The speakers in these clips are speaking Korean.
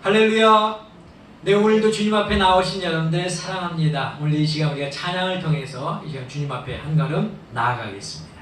할렐루야. 네, 오늘도 주님 앞에 나오신 여러분들 사랑합니다. 오늘 이 시간 우리가 찬양을 통해서 이 시간 주님 앞에 한 걸음 나아가겠습니다.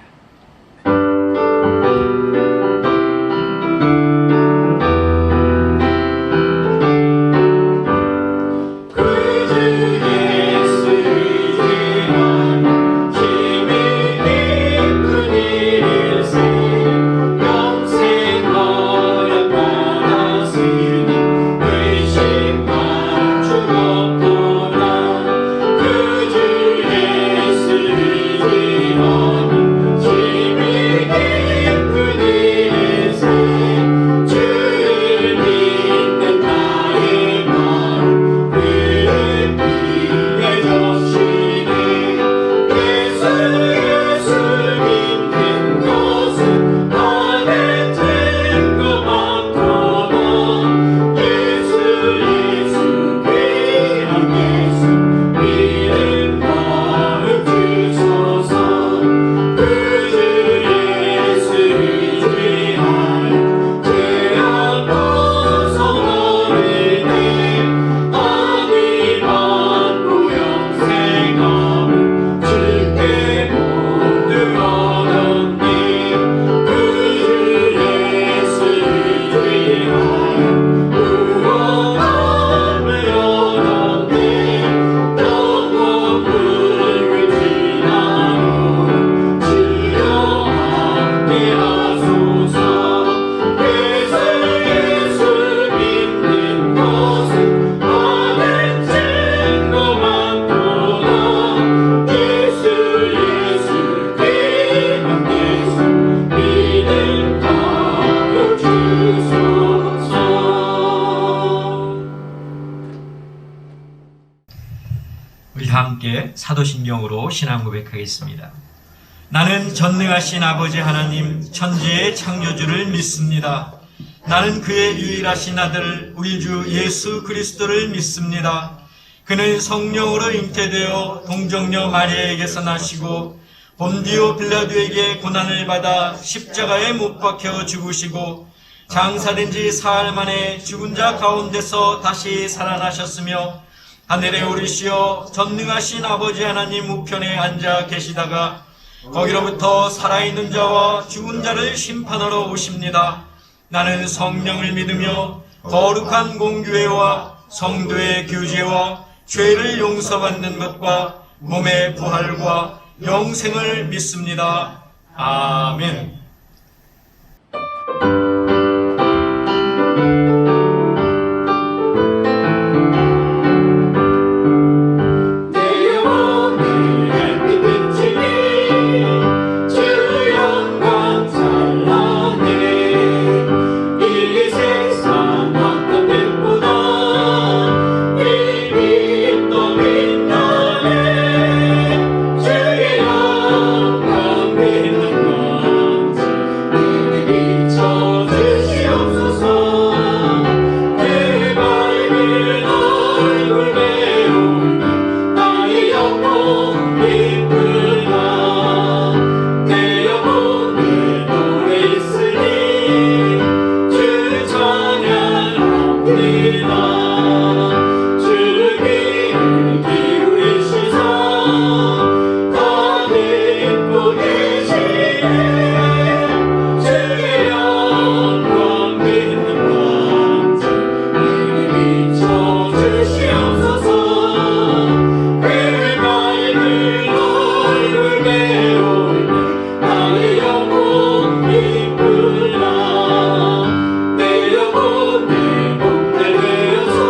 우리 함께 사도신경으로 신앙 고백하겠습니다. 나는 전능하신 아버지 하나님 천지의 창조주를 믿습니다. 나는 그의 유일하신 아들 우리 주 예수 그리스도를 믿습니다. 그는 성령으로 잉태되어 동정녀 마리아에게서 나시고 본디오 빌라도에게 고난을 받아 십자가에 못 박혀 죽으시고 장사된 지 사흘 만에 죽은 자 가운데서 다시 살아나셨으며 하늘에 오르시어 전능하신 아버지 하나님 우편에 앉아 계시다가 거기로부터 살아있는 자와 죽은 자를 심판하러 오십니다. 나는 성령을 믿으며 거룩한 공교회와 성도의 교제와 죄를 용서받는 것과 몸의 부활과 영생을 믿습니다. 아멘. 내 영혼의 목대 되어서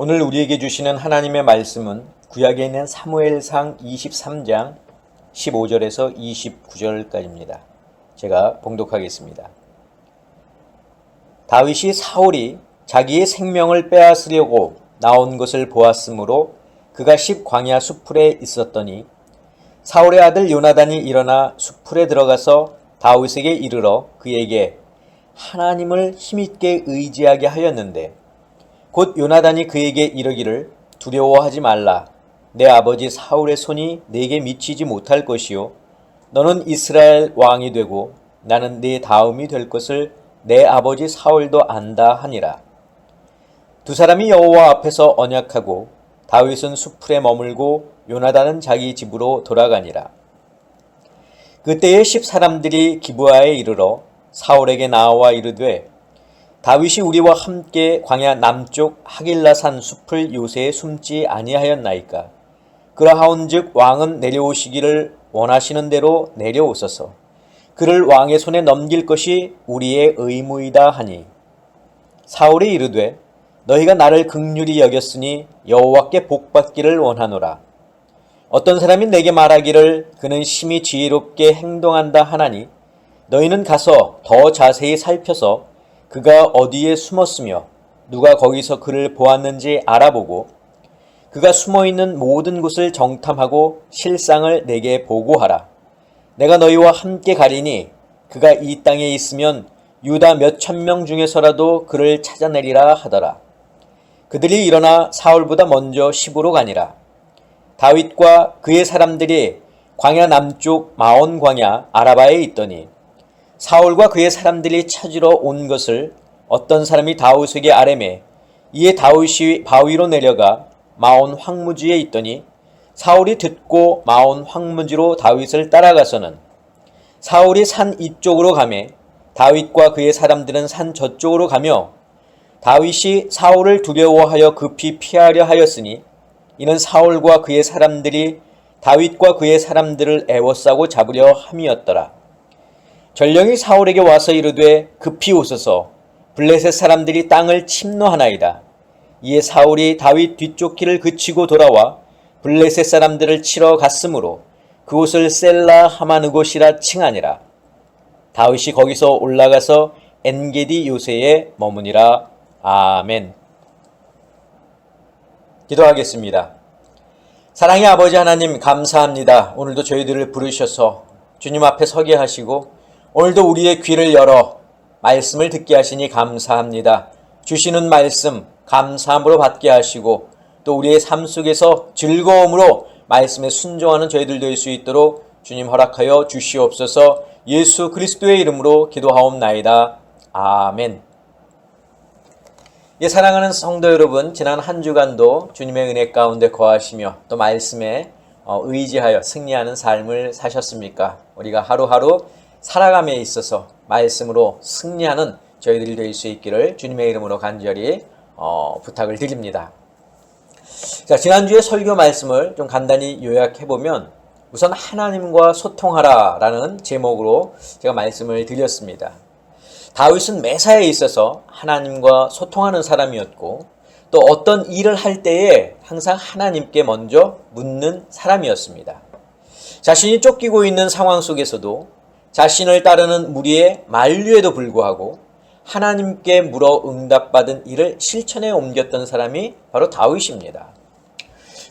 오늘 우리에게 주시는 하나님의 말씀은 구약에 있는 사무엘상 23장 15절에서 29절까지입니다. 제가 봉독하겠습니다. 다윗이 사울이 자기의 생명을 빼앗으려고 나온 것을 보았으므로 그가 광야 수풀에 있었더니 사울의 아들 요나단이 일어나 수풀에 들어가서 다윗에게 이르러 그에게 하나님을 힘있게 의지하게 하였는데 곧 요나단이 그에게 이르기를 두려워하지 말라. 내 아버지 사울의 손이 내게 미치지 못할 것이요 너는 이스라엘 왕이 되고 나는 네 다음이 될 것을 내 아버지 사울도 안다 하니라. 두 사람이 여호와 앞에서 언약하고 다윗은 수풀에 머물고 요나단은 자기 집으로 돌아가니라. 그때에 10사람들이 기브아에 이르러 사울에게 나와 이르되 다윗이 우리와 함께 광야 남쪽 하길라산 숲을 요새에 숨지 아니하였나이까. 그러하온즉 왕은 내려오시기를 원하시는 대로 내려오소서. 그를 왕의 손에 넘길 것이 우리의 의무이다 하니 사울이 이르되 너희가 나를 긍휼히 여겼으니 여호와께 복받기를 원하노라. 어떤 사람이 내게 말하기를 그는 심히 지혜롭게 행동한다 하나니 너희는 가서 더 자세히 살펴서 그가 어디에 숨었으며 누가 거기서 그를 보았는지 알아보고 그가 숨어있는 모든 곳을 정탐하고 실상을 내게 보고하라. 내가 너희와 함께 가리니 그가 이 땅에 있으면 유다 몇 천 명 중에서라도 그를 찾아내리라 하더라. 그들이 일어나 사울보다 먼저 시부로 가니라. 다윗과 그의 사람들이 광야 남쪽 마온 광야 아라바에 있더니 사울과 그의 사람들이 찾으러 온 것을 어떤 사람이 다윗에게 아뢰매 이에 다윗이 바위로 내려가 마온 황무지에 있더니 사울이 듣고 마온 황무지로 다윗을 따라가서는 사울이 산 이쪽으로 가매 다윗과 그의 사람들은 산 저쪽으로 가며 다윗이 사울을 두려워하여 급히 피하려 하였으니 이는 사울과 그의 사람들이 다윗과 그의 사람들을 애워싸고 잡으려 함이었더라. 전령이 사울에게 와서 이르되 급히 오소서. 블레셋 사람들이 땅을 침노하나이다. 이에 사울이 다윗 뒤쪽 길을 그치고 돌아와 블레셋 사람들을 치러 갔으므로 그곳을 셀라 하마느곳이라 칭하니라. 다윗이 거기서 올라가서 엔게디 요새에 머무니라. 아멘. 기도하겠습니다. 사랑의 아버지 하나님 감사합니다. 오늘도 저희들을 부르셔서 주님 앞에 서게 하시고 오늘도 우리의 귀를 열어 말씀을 듣게 하시니 감사합니다. 주시는 말씀 감사함으로 받게 하시고 또 우리의 삶 속에서 즐거움으로 말씀에 순종하는 저희들 될 수 있도록 주님 허락하여 주시옵소서. 예수 그리스도의 이름으로 기도하옵나이다. 아멘. 예, 사랑하는 성도 여러분, 지난 한 주간도 주님의 은혜 가운데 거하시며 또 말씀에 의지하여 승리하는 삶을 사셨습니까? 우리가 하루하루 살아감에 있어서 말씀으로 승리하는 저희들이 될 수 있기를 주님의 이름으로 간절히 부탁을 드립니다. 자, 지난주에 설교 말씀을 좀 간단히 요약해보면 우선 하나님과 소통하라 라는 제목으로 제가 말씀을 드렸습니다. 다윗은 매사에 있어서 하나님과 소통하는 사람이었고 또 어떤 일을 할 때에 항상 하나님께 먼저 묻는 사람이었습니다. 자신이 쫓기고 있는 상황 속에서도 자신을 따르는 무리의 만류에도 불구하고 하나님께 물어 응답받은 일을 실천에 옮겼던 사람이 바로 다윗입니다.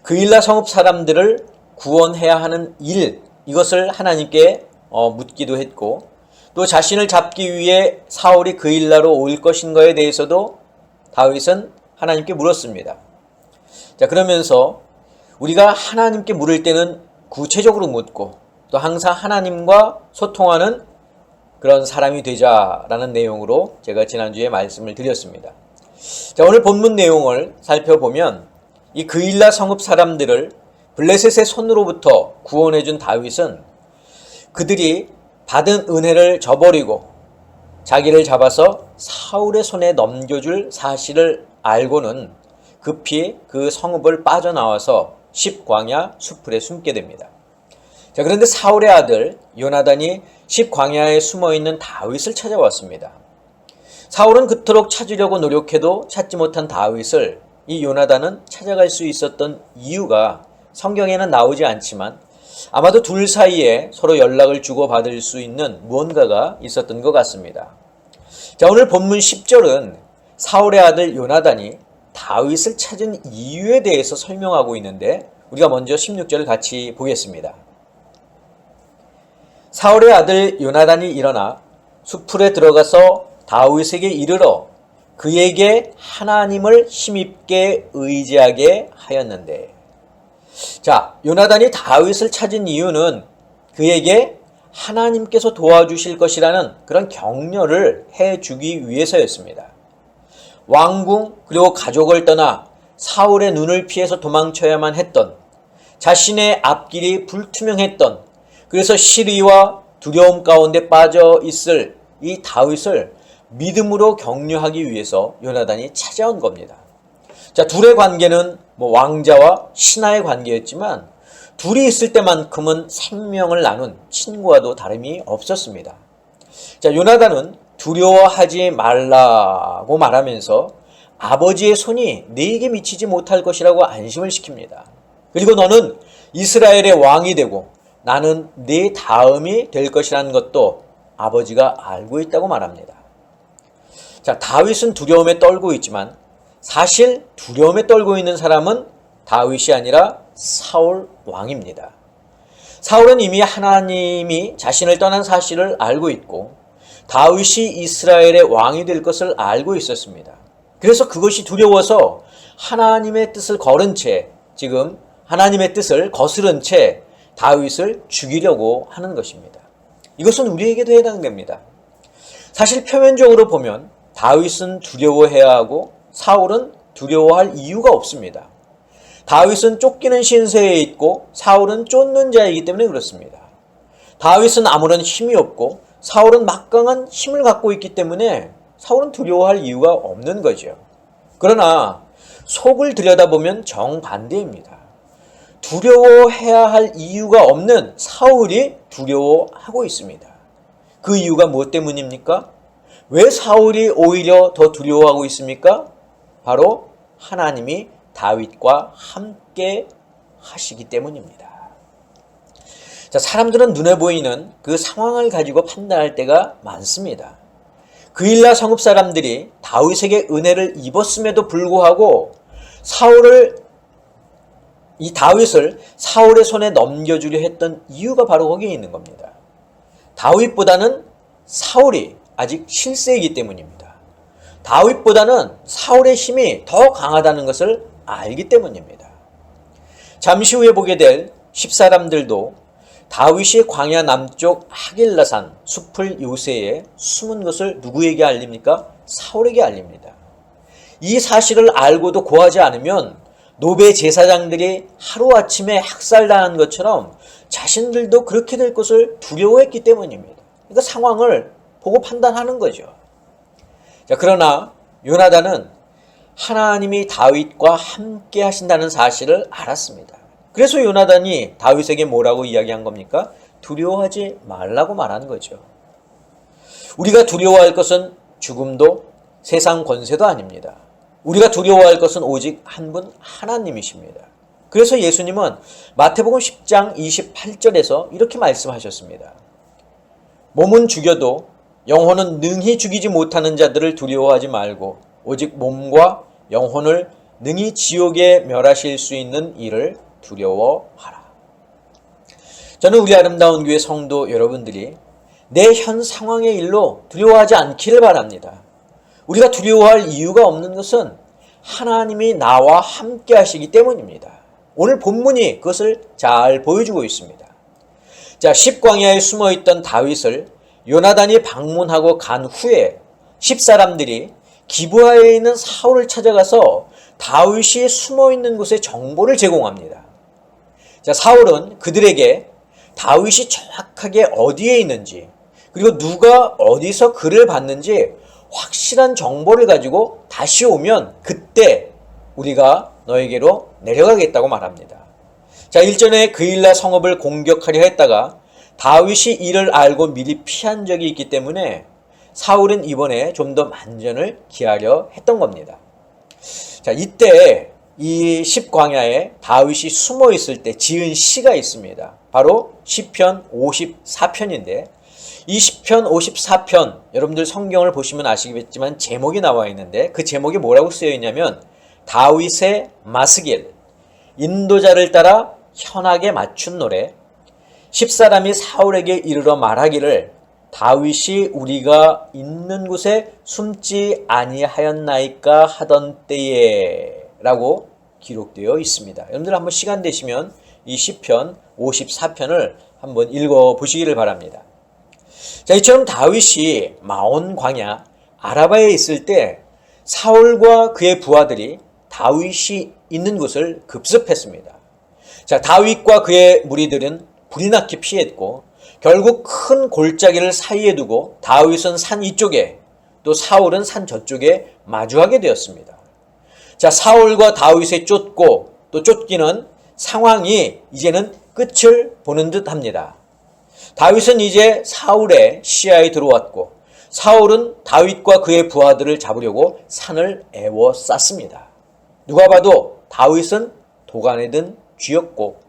그일라 성읍 사람들을 구원해야 하는 일, 이것을 하나님께 묻기도 했고 또 자신을 잡기 위해 사울이 그일라로 올 것인가에 대해서도 다윗은 하나님께 물었습니다. 자, 그러면서 우리가 하나님께 물을 때는 구체적으로 묻고 또 항상 하나님과 소통하는 그런 사람이 되자라는 내용으로 제가 지난주에 말씀을 드렸습니다. 자, 오늘 본문 내용을 살펴보면 이 그일라 성읍 사람들을 블레셋의 손으로부터 구원해준 다윗은 그들이 받은 은혜를 저버리고 자기를 잡아서 사울의 손에 넘겨줄 사실을 알고는 급히 그 성읍을 빠져나와서 십광야 수풀에 숨게 됩니다. 자, 그런데 사울의 아들 요나단이 십광야에 숨어있는 다윗을 찾아왔습니다. 사울은 그토록 찾으려고 노력해도 찾지 못한 다윗을 이 요나단은 찾아갈 수 있었던 이유가 성경에는 나오지 않지만 아마도 둘 사이에 서로 연락을 주고받을 수 있는 무언가가 있었던 것 같습니다. 자, 오늘 본문 10절은 사울의 아들 요나단이 다윗을 찾은 이유에 대해서 설명하고 있는데 우리가 먼저 16절을 같이 보겠습니다. 사울의 아들 요나단이 일어나 숲풀에 들어가서 다윗에게 이르러 그에게 하나님을 힘입게 의지하게 하였는데, 자, 요나단이 다윗을 찾은 이유는 그에게 하나님께서 도와주실 것이라는 그런 격려를 해주기 위해서였습니다. 왕궁 그리고 가족을 떠나 사울의 눈을 피해서 도망쳐야만 했던, 자신의 앞길이 불투명했던, 그래서 시리와 두려움 가운데 빠져 있을 이 다윗을 믿음으로 격려하기 위해서 요나단이 찾아온 겁니다. 자, 둘의 관계는 왕자와 신하의 관계였지만 둘이 있을 때만큼은 생명을 나눈 친구와도 다름이 없었습니다. 자, 요나단은 두려워하지 말라고 말하면서 아버지의 손이 네게 미치지 못할 것이라고 안심을 시킵니다. 그리고 너는 이스라엘의 왕이 되고 나는 네 다음이 될 것이라는 것도 아버지가 알고 있다고 말합니다. 자, 다윗은 두려움에 떨고 있지만 사실 두려움에 떨고 있는 사람은 다윗이 아니라 사울 왕입니다. 사울은 이미 하나님이 자신을 떠난 사실을 알고 있고 다윗이 이스라엘의 왕이 될 것을 알고 있었습니다. 그래서 그것이 두려워서 하나님의 뜻을 거른 채, 지금 하나님의 뜻을 거스른 채 다윗을 죽이려고 하는 것입니다. 이것은 우리에게도 해당됩니다. 사실 표면적으로 보면 다윗은 두려워해야 하고 사울은 두려워할 이유가 없습니다. 다윗은 쫓기는 신세에 있고 사울은 쫓는 자이기 때문에 그렇습니다. 다윗은 아무런 힘이 없고 사울은 막강한 힘을 갖고 있기 때문에 사울은 두려워할 이유가 없는 거죠. 그러나 속을 들여다보면 정반대입니다. 두려워해야 할 이유가 없는 사울이 두려워하고 있습니다. 그 이유가 무엇 때문입니까? 왜 사울이 오히려 더 두려워하고 있습니까? 바로 하나님이 다윗과 함께 하시기 때문입니다. 자, 사람들은 눈에 보이는 그 상황을 가지고 판단할 때가 많습니다. 그일라 성읍 사람들이 다윗에게 은혜를 입었음에도 불구하고 다윗을 사울의 손에 넘겨주려 했던 이유가 바로 거기에 있는 겁니다. 다윗보다는 사울이 아직 실세이기 때문입니다. 다윗보다는 사울의 힘이 더 강하다는 것을 알기 때문입니다. 잠시 후에 보게 될 10사람들도 다윗이 광야 남쪽 하길라산 숲을 요새에 숨은 것을 누구에게 알립니까? 사울에게 알립니다. 이 사실을 알고도 고하지 않으면 노베 제사장들이 하루아침에 학살당한 것처럼 자신들도 그렇게 될 것을 두려워했기 때문입니다. 그러니까 상황을 보고 판단하는 거죠. 자, 그러나 요나단은 하나님이 다윗과 함께 하신다는 사실을 알았습니다. 그래서 요나단이 다윗에게 뭐라고 이야기한 겁니까? 두려워하지 말라고 말하는 거죠. 우리가 두려워할 것은 죽음도 세상 권세도 아닙니다. 우리가 두려워할 것은 오직 한 분 하나님이십니다. 그래서 예수님은 마태복음 10장 28절에서 이렇게 말씀하셨습니다. 몸은 죽여도 영혼은 능히 죽이지 못하는 자들을 두려워하지 말고 오직 몸과 영혼을 능히 지옥에 멸하실 수 있는 이를 두려워하라. 저는 우리 아름다운 교회 성도 여러분들이 내 현 상황의 일로 두려워하지 않기를 바랍니다. 우리가 두려워할 이유가 없는 것은 하나님이 나와 함께 하시기 때문입니다. 오늘 본문이 그것을 잘 보여주고 있습니다. 자, 십광야에 숨어있던 다윗을 요나단이 방문하고 간 후에 10사람들이 기브아에 있는 사울을 찾아가서 다윗이 숨어있는 곳의 정보를 제공합니다. 자, 사울은 그들에게 다윗이 정확하게 어디에 있는지 그리고 누가 어디서 그를 봤는지 확실한 정보를 가지고 다시 오면 그때 우리가 너에게로 내려가겠다고 말합니다. 자, 일전에 그일라 성읍을 공격하려 했다가 다윗이 이를 알고 미리 피한 적이 있기 때문에 사울은 이번에 좀 더 만전을 기하려 했던 겁니다. 자, 이때 이 십광야에 다윗이 숨어 있을 때 지은 시가 있습니다. 바로 시편 54편인데 이 시편 54편 여러분들 성경을 보시면 아시겠지만 제목이 나와 있는데 그 제목이 뭐라고 쓰여 있냐면 다윗의 마스길, 인도자를 따라 현악에 맞춘 노래, 십사람이 사울에게 이르러 말하기를 다윗이 우리가 있는 곳에 숨지 아니하였나이까 하던 때에 라고 기록되어 있습니다. 여러분들 한번 시간 되시면 이 시편 54편을 한번 읽어보시기를 바랍니다. 자, 이처럼 다윗이 마온 광야 아라바에 있을 때 사울과 그의 부하들이 다윗이 있는 곳을 급습했습니다. 자, 다윗과 그의 무리들은 불이 나게 피했고 결국 큰 골짜기를 사이에 두고 다윗은 산 이쪽에 또 사울은 산 저쪽에 마주하게 되었습니다. 자, 사울과 다윗의 쫓고 또 쫓기는 상황이 이제는 끝을 보는 듯 합니다. 다윗은 이제 사울의 시야에 들어왔고 사울은 다윗과 그의 부하들을 잡으려고 산을 에워쌌습니다. 누가 봐도 다윗은 도간에 든 쥐였고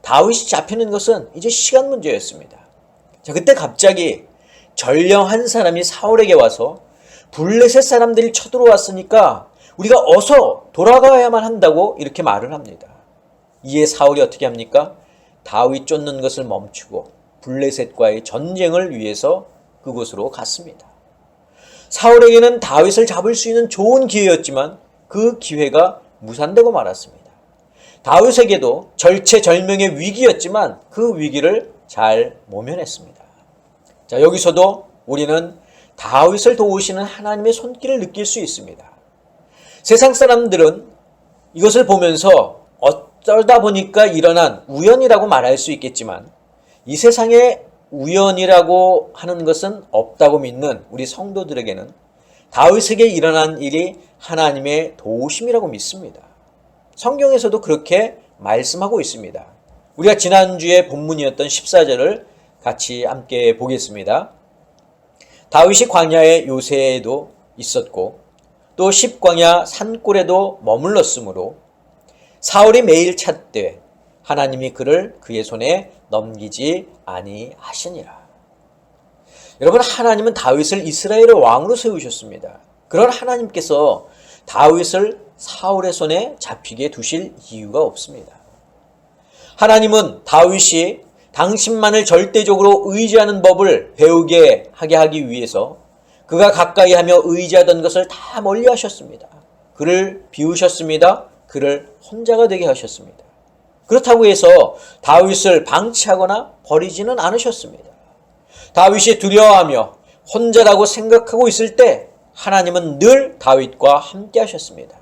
다윗이 잡히는 것은 이제 시간 문제였습니다. 자, 그때 갑자기 전령한 사람이 사울에게 와서 블레셋 사람들이 쳐들어왔으니까 우리가 어서 돌아가야만 한다고 이렇게 말을 합니다. 이에 사울이 어떻게 합니까? 다윗 쫓는 것을 멈추고 블레셋과의 전쟁을 위해서 그곳으로 갔습니다. 사울에게는 다윗을 잡을 수 있는 좋은 기회였지만 그 기회가 무산되고 말았습니다. 다윗에게도 절체절명의 위기였지만 그 위기를 잘 모면했습니다. 자, 여기서도 우리는 다윗을 도우시는 하나님의 손길을 느낄 수 있습니다. 세상 사람들은 이것을 보면서 어쩌다 보니까 일어난 우연이라고 말할 수 있겠지만 이 세상에 우연이라고 하는 것은 없다고 믿는 우리 성도들에게는 다윗에게 일어난 일이 하나님의 도우심이라고 믿습니다. 성경에서도 그렇게 말씀하고 있습니다. 우리가 지난주에 본문이었던 14절을 같이 함께 보겠습니다. 다윗이 광야의 요새에도 있었고 또 십광야 산골에도 머물렀으므로 사울이 매일 찾되 하나님이 그를 그의 손에 넘기지 아니하시니라. 여러분, 하나님은 다윗을 이스라엘의 왕으로 세우셨습니다. 그런 하나님께서 다윗을 사울의 손에 잡히게 두실 이유가 없습니다. 하나님은 다윗이 당신만을 절대적으로 의지하는 법을 배우게 하게 하기 위해서 그가 가까이 하며 의지하던 것을 다 멀리 하셨습니다. 그를 비우셨습니다. 그를 혼자가 되게 하셨습니다. 그렇다고 해서 다윗을 방치하거나 버리지는 않으셨습니다. 다윗이 두려워하며 혼자라고 생각하고 있을 때 하나님은 늘 다윗과 함께 하셨습니다.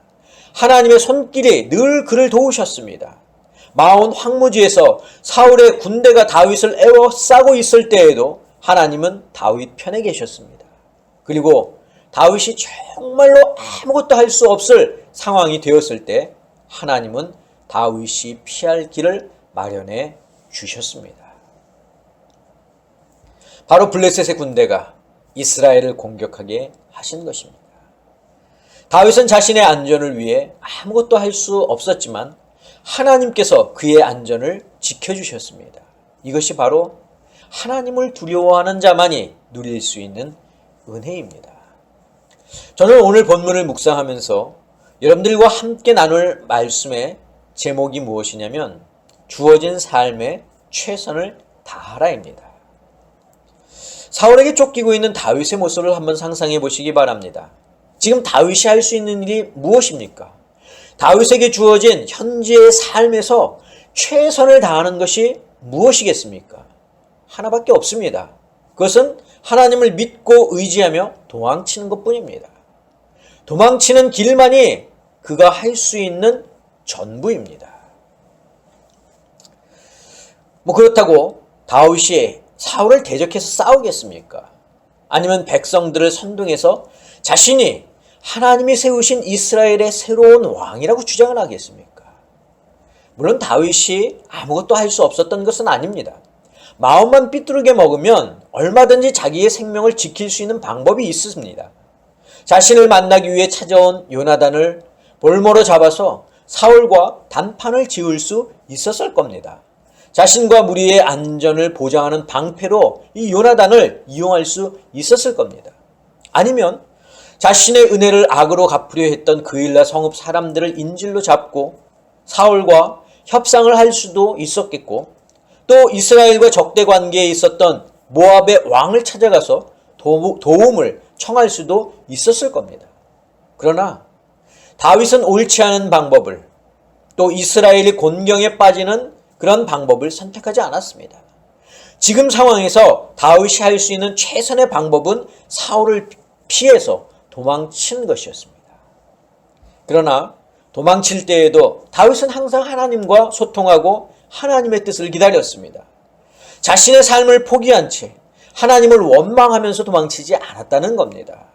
하나님의 손길이 늘 그를 도우셨습니다. 마온 황무지에서 사울의 군대가 다윗을 에워싸고 있을 때에도 하나님은 다윗 편에 계셨습니다. 그리고 다윗이 정말로 아무것도 할 수 없을 상황이 되었을 때 하나님은 다윗이 피할 길을 마련해 주셨습니다. 바로 블레셋의 군대가 이스라엘을 공격하게 하신 것입니다. 다윗은 자신의 안전을 위해 아무것도 할 수 없었지만 하나님께서 그의 안전을 지켜주셨습니다. 이것이 바로 하나님을 두려워하는 자만이 누릴 수 있는 은혜입니다. 저는 오늘 본문을 묵상하면서 여러분들과 함께 나눌 말씀의 제목이 무엇이냐면 주어진 삶에 최선을 다하라입니다. 사울에게 쫓기고 있는 다윗의 모습을 한번 상상해 보시기 바랍니다. 지금 다윗이 할 수 있는 일이 무엇입니까? 다윗에게 주어진 현재의 삶에서 최선을 다하는 것이 무엇이겠습니까? 하나밖에 없습니다. 그것은 하나님을 믿고 의지하며 도망치는 것뿐입니다. 도망치는 길만이 그가 할 수 있는 전부입니다. 그렇다고 다윗이 사울을 대적해서 싸우겠습니까? 아니면 백성들을 선동해서 자신이 하나님이 세우신 이스라엘의 새로운 왕이라고 주장을 하겠습니까? 물론 다윗이 아무것도 할 수 없었던 것은 아닙니다. 마음만 삐뚤게 먹으면 얼마든지 자기의 생명을 지킬 수 있는 방법이 있습니다. 자신을 만나기 위해 찾아온 요나단을 볼모로 잡아서 사울과 단판을 지을 수 있었을 겁니다. 자신과 무리의 안전을 보장하는 방패로 이 요나단을 이용할 수 있었을 겁니다. 아니면 자신의 은혜를 악으로 갚으려 했던 그일라 성읍 사람들을 인질로 잡고 사울과 협상을 할 수도 있었겠고, 또 이스라엘과 적대 관계에 있었던 모압의 왕을 찾아가서 도움을 청할 수도 있었을 겁니다. 그러나 다윗은 옳지 않은 방법을, 또 이스라엘이 곤경에 빠지는 그런 방법을 선택하지 않았습니다. 지금 상황에서 다윗이 할 수 있는 최선의 방법은 사울을 피해서 도망치는 것이었습니다. 그러나 도망칠 때에도 다윗은 항상 하나님과 소통하고 하나님의 뜻을 기다렸습니다. 자신의 삶을 포기한 채 하나님을 원망하면서 도망치지 않았다는 겁니다.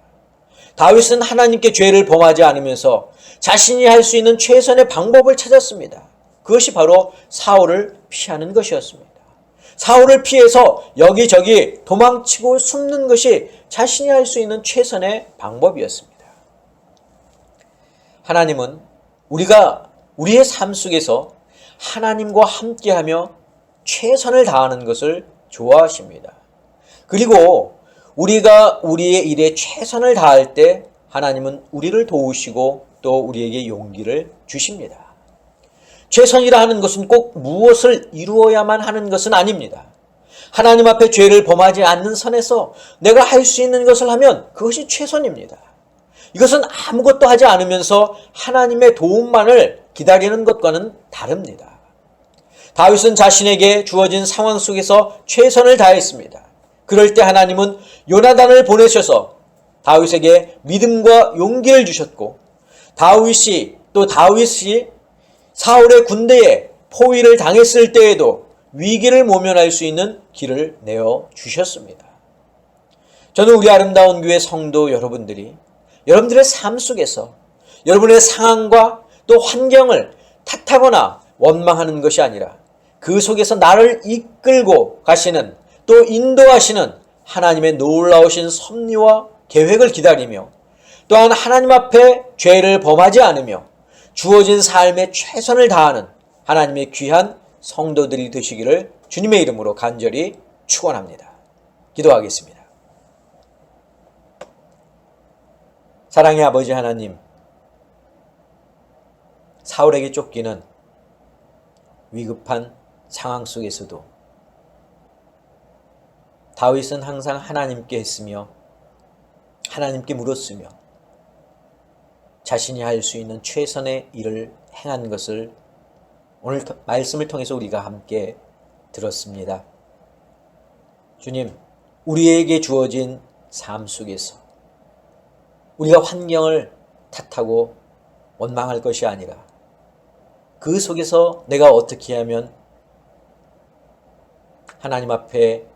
다윗은 하나님께 죄를 범하지 않으면서 자신이 할 수 있는 최선의 방법을 찾았습니다. 그것이 바로 사울을 피하는 것이었습니다. 사울을 피해서 여기저기 도망치고 숨는 것이 자신이 할 수 있는 최선의 방법이었습니다. 하나님은 우리가 우리의 삶 속에서 하나님과 함께하며 최선을 다하는 것을 좋아하십니다. 그리고 우리가 우리의 일에 최선을 다할 때 하나님은 우리를 도우시고 또 우리에게 용기를 주십니다. 최선이라 하는 것은 꼭 무엇을 이루어야만 하는 것은 아닙니다. 하나님 앞에 죄를 범하지 않는 선에서 내가 할 수 있는 것을 하면 그것이 최선입니다. 이것은 아무것도 하지 않으면서 하나님의 도움만을 기다리는 것과는 다릅니다. 다윗은 자신에게 주어진 상황 속에서 최선을 다했습니다. 그럴 때 하나님은 요나단을 보내셔서 다윗에게 믿음과 용기를 주셨고, 다윗이 사울의 군대에 포위를 당했을 때에도 위기를 모면할 수 있는 길을 내어 주셨습니다. 저는 우리 아름다운 교회 성도 여러분들이 여러분들의 삶 속에서 여러분의 상황과 또 환경을 탓하거나 원망하는 것이 아니라 그 속에서 나를 이끌고 가시는, 또 인도하시는 하나님의 놀라우신 섭리와 계획을 기다리며, 또한 하나님 앞에 죄를 범하지 않으며 주어진 삶에 최선을 다하는 하나님의 귀한 성도들이 되시기를 주님의 이름으로 간절히 축원합니다. 기도하겠습니다. 사랑의 아버지 하나님, 사울에게 쫓기는 위급한 상황 속에서도 다윗은 항상 하나님께 했으며 하나님께 물었으며 자신이 할 수 있는 최선의 일을 행한 것을 오늘 말씀을 통해서 우리가 함께 들었습니다. 주님, 우리에게 주어진 삶 속에서 우리가 환경을 탓하고 원망할 것이 아니라 그 속에서 내가 어떻게 하면 하나님 앞에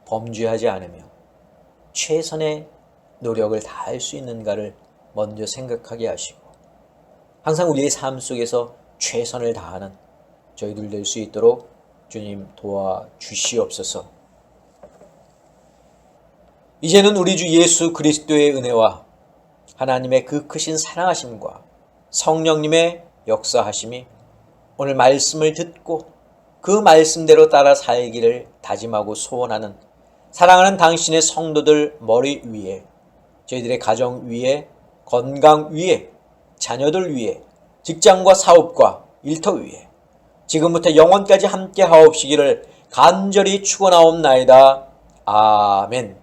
범죄하지 않으며 최선의 노력을 다할 수 있는가를 먼저 생각하게 하시고, 항상 우리의 삶 속에서 최선을 다하는 저희들 될 수 있도록 주님 도와주시옵소서. 이제는 우리 주 예수 그리스도의 은혜와 하나님의 그 크신 사랑하심과 성령님의 역사하심이 오늘 말씀을 듣고 그 말씀대로 따라 살기를 다짐하고 소원하는 사랑하는 당신의 성도들 머리 위에, 저희들의 가정 위에, 건강 위에, 자녀들 위에, 직장과 사업과 일터 위에 지금부터 영원까지 함께 하옵시기를 간절히 축원하옵나이다. 아멘.